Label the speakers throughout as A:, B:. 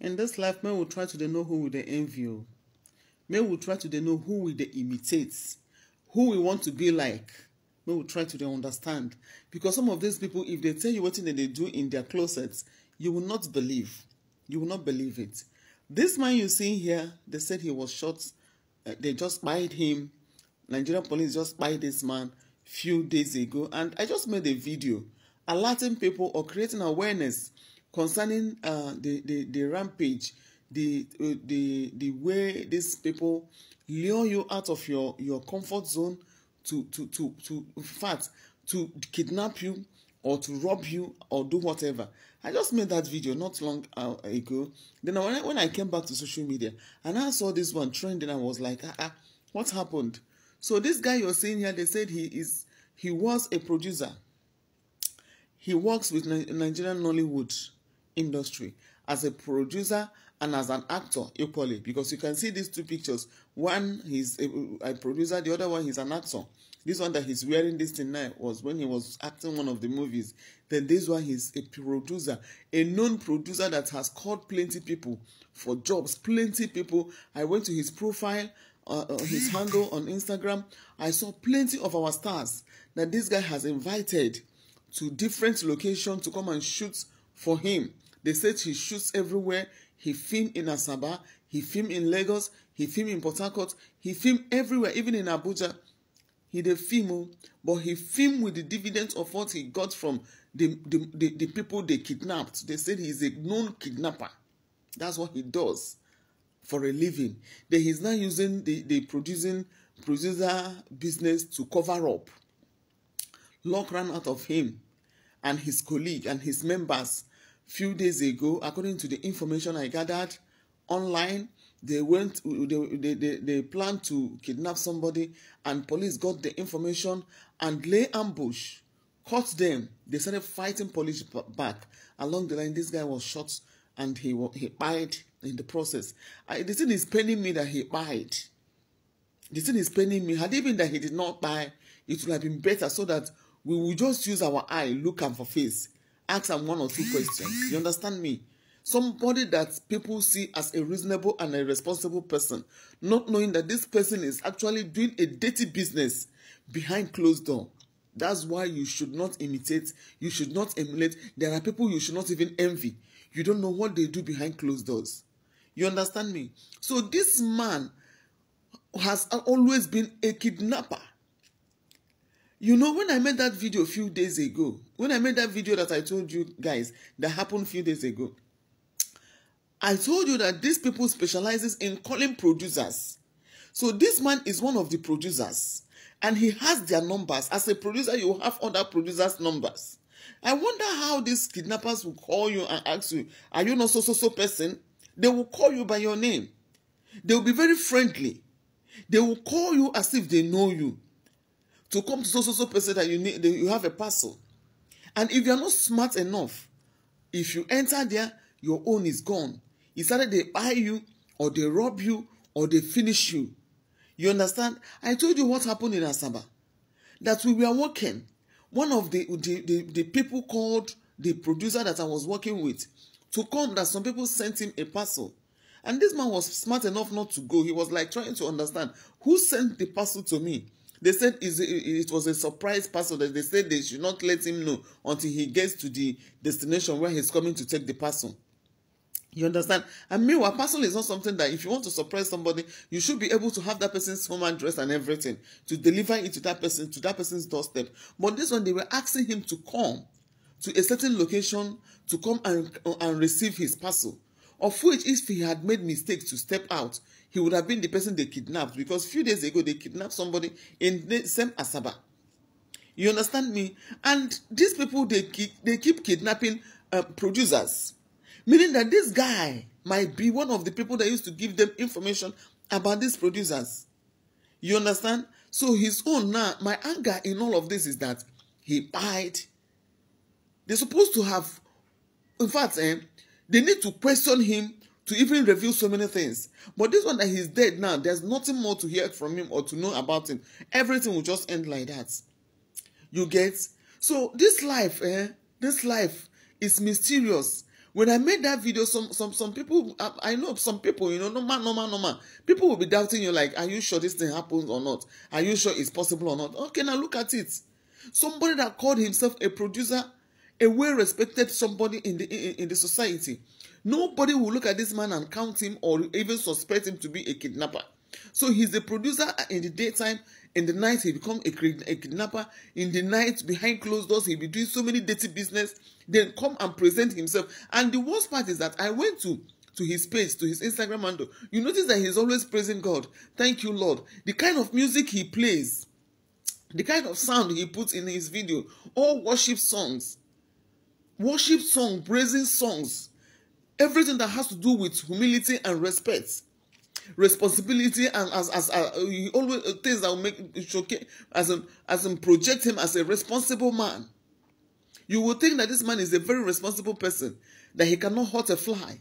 A: In this life, men will try to know who they envy. Men will try to know who they imitate, who we want to be like. Men will try to understand. Because some of these people, if they tell you what they do in their closets, you will not believe. You will not believe it. This man you see here, they said he was shot. They just spied him. Nigerian police just spied this man few days ago. And I just made a video alerting people or creating awareness concerning the rampage, the way these people lure you out of your comfort zone to in fact to kidnap you or to rob you or do whatever. I just made that video not long ago. Then when I came back to social media and I saw this one trending, I was like, what happened? So this guy you're seeing here, they said he was a producer. He works with Nigerian Nollywood industry as a producer and as an actor equally, because you can see these two pictures. One he's a producer, the other one he's an actor. This one that he's wearing this thing now was when he was acting one of the movies. Then this one he's a producer, a known producer that has called plenty people for jobs. Plenty people. I went to his profile, his handle on Instagram. I saw plenty of our stars that this guy has invited to different locations to come and shoot for him. They said he shoots everywhere. He filmed in Asaba, he filmed in Lagos, he filmed in Port Harcourt, he filmed everywhere, even in Abuja. He did film, but he filmed with the dividends of what he got from the people they kidnapped. They said he's a known kidnapper. That's what he does for a living. Then he's now using the producer business to cover up. Luck ran out of him and his colleague and his members. Few days ago, according to the information I gathered online, they planned to kidnap somebody, and police got the information and lay ambush, caught them. They started fighting police back. Along the line, this guy was shot and he died in the process. The thing is paining me that he died. The thing is paining me. Had it been that he did not die, it would have been better, so that we will just use our eye, look him for face. Ask them one or two questions. You understand me? Somebody that people see as a reasonable and a responsible person, not knowing that this person is actually doing a dirty business behind closed door. That's why you should not imitate. You should not emulate. There are people you should not even envy. You don't know what they do behind closed doors. You understand me? So this man has always been a kidnapper. You know, when I made that video a few days ago, when I made that video that I told you guys that happened a few days ago, I told you that these people specializes in calling producers. So this man is one of the producers, and he has their numbers. As a producer, you have other producers' numbers. I wonder how these kidnappers will call you and ask you, are you not so person? They will call you by your name. They will be very friendly. They will call you as if they know you. To come to so person that you have a parcel. And if you are not smart enough, if you enter there, your own is gone. It's either they buy you, or they rob you, or they finish you. You understand? I told you what happened in Asaba. That we were working. One of the people called the producer that I was working with to come, that some people sent him a parcel. And this man was smart enough not to go. He was like trying to understand who sent the parcel to me. They said it was a surprise parcel, that they said they should not let him know until he gets to the destination where he's coming to take the parcel. You understand? And meanwhile, parcel is not something that if you want to surprise somebody, you should be able to have that person's home address and everything to deliver it to that person's doorstep. But this one, they were asking him to come to a certain location to come and receive his parcel. Of which, if he had made mistakes to step out, he would have been the person they kidnapped, because a few days ago they kidnapped somebody in the same Asaba. You understand me? And these people, they keep kidnapping producers, meaning that this guy might be one of the people that used to give them information about these producers. You understand? So his own now, my anger in all of this is that he died. They're supposed to have, in fact, they need to question him to even reveal so many things. But this one that he's dead now, there's nothing more to hear from him or to know about him. Everything will just end like that. You get? So this life is mysterious. When I made that video, some people, I know some people, you know, normal. People will be doubting you, like, are you sure this thing happens or not? Are you sure it's possible or not? Okay, now look at it. Somebody that called himself a producer, a well-respected somebody in the society. Nobody will look at this man and count him or even suspect him to be a kidnapper. So he's a producer in the daytime. In the night, he become a kidnapper. In the night, behind closed doors, he'll be doing so many dirty business. Then come and present himself. And the worst part is that I went to his page, to his Instagram handle. You notice that he's always praising God. Thank you, Lord. The kind of music he plays, the kind of sound he puts in his video, all worship songs, praising songs, everything that has to do with humility and respect, responsibility, and as he always things that will make showcase as in project him as a responsible man. You will think that this man is a very responsible person, that he cannot hurt a fly.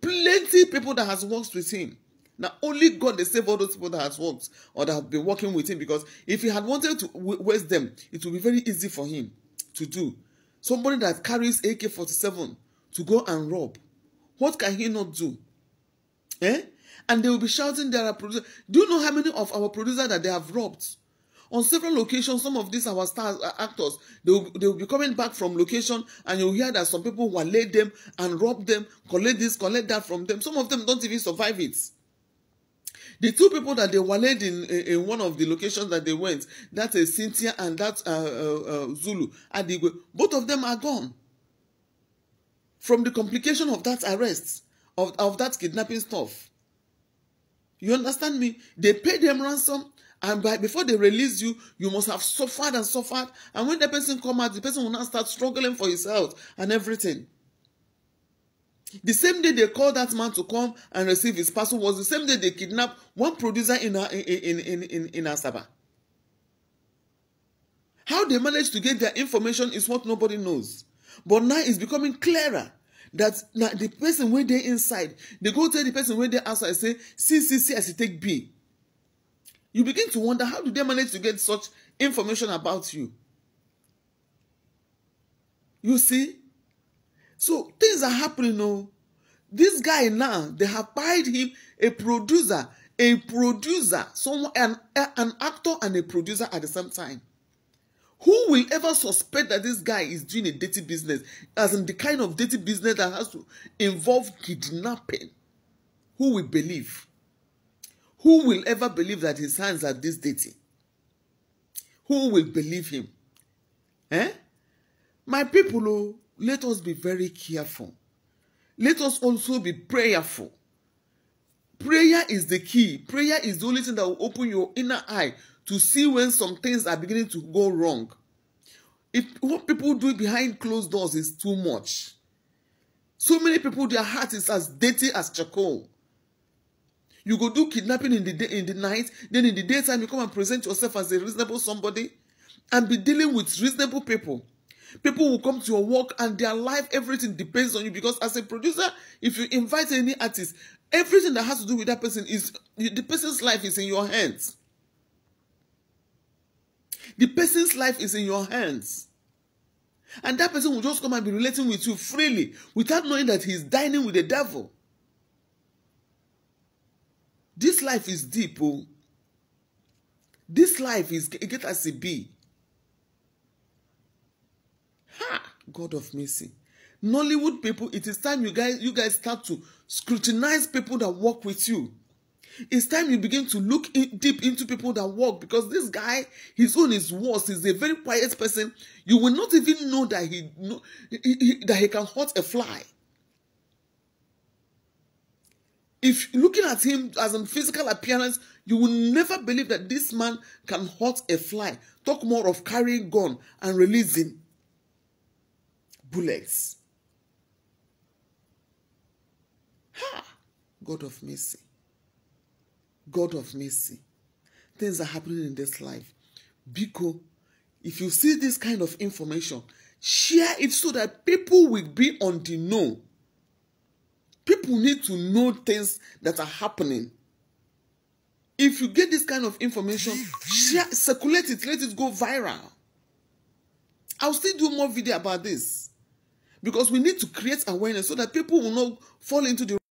A: Plenty people that has worked with him. Now only God they save all those people that has worked or that have been working with him, because if he had wanted to waste them, it would be very easy for him to do. Somebody that carries AK-47 to go and rob, what can he not do? And they will be shouting there are producers. Do you know how many of our producers that they have robbed? On several locations, some of these our stars, actors, they will be coming back from location, and you'll hear that some people waylaid them and robbed them, collect this, collect that from them. Some of them don't even survive it. The two people that they waylaid in one of the locations that they went, that is Cynthia and that Zulu, Adigwe, both of them are gone. From the complication of that arrest, of that kidnapping stuff. You understand me? They pay them ransom, and before they release you, you must have suffered and suffered. And when the person come out, the person will now start struggling for his health and everything. The same day they called that man to come and receive his parcel was the same day they kidnapped one producer in Asaba. How they managed to get their information is what nobody knows. But now it's becoming clearer that now the person where they inside, they go tell the person where they outside, say, see, as you take B. You begin to wonder, how do they manage to get such information about you? You see? So things are happening now. This guy now, they have hired him a producer, someone, an actor and a producer at the same time. Who will ever suspect that this guy is doing a dirty business, as in the kind of dirty business that has to involve kidnapping? Who will believe? Who will ever believe that his hands are this dirty? Who will believe him? My people, let us be very careful. Let us also be prayerful. Prayer is the key. Prayer is the only thing that will open your inner eye to see when some things are beginning to go wrong. If what people do behind closed doors is too much. So many people, their heart is as dirty as charcoal. You go do kidnapping in the night, then in the daytime you come and present yourself as a reasonable somebody and be dealing with reasonable people. People will come to your work and their life, everything depends on you, because as a producer, if you invite any artist, everything that has to do with that person is, the person's life is in your hands. The person's life is in your hands. And that person will just come and be relating with you freely without knowing that he's dining with the devil. This life is deep. Oh. This life is get as it be. Ha! God of mercy. Nollywood people, it is time you guys start to scrutinize people that work with you. It's time you begin to look deep into people that work, because this guy, his own is worse. He's a very quiet person. You will not even know that he can hurt a fly. If looking at him as a physical appearance, you will never believe that this man can hurt a fly. Talk more of carrying gun and releasing bullets. Ha! God of mercy. God of mercy. Things are happening in this life. Biko, if you see this kind of information, share it so that people will be on the know. People need to know things that are happening. If you get this kind of information, share, circulate it, let it go viral. I'll still do more video about this. because we need to create awareness so that people will not fall into the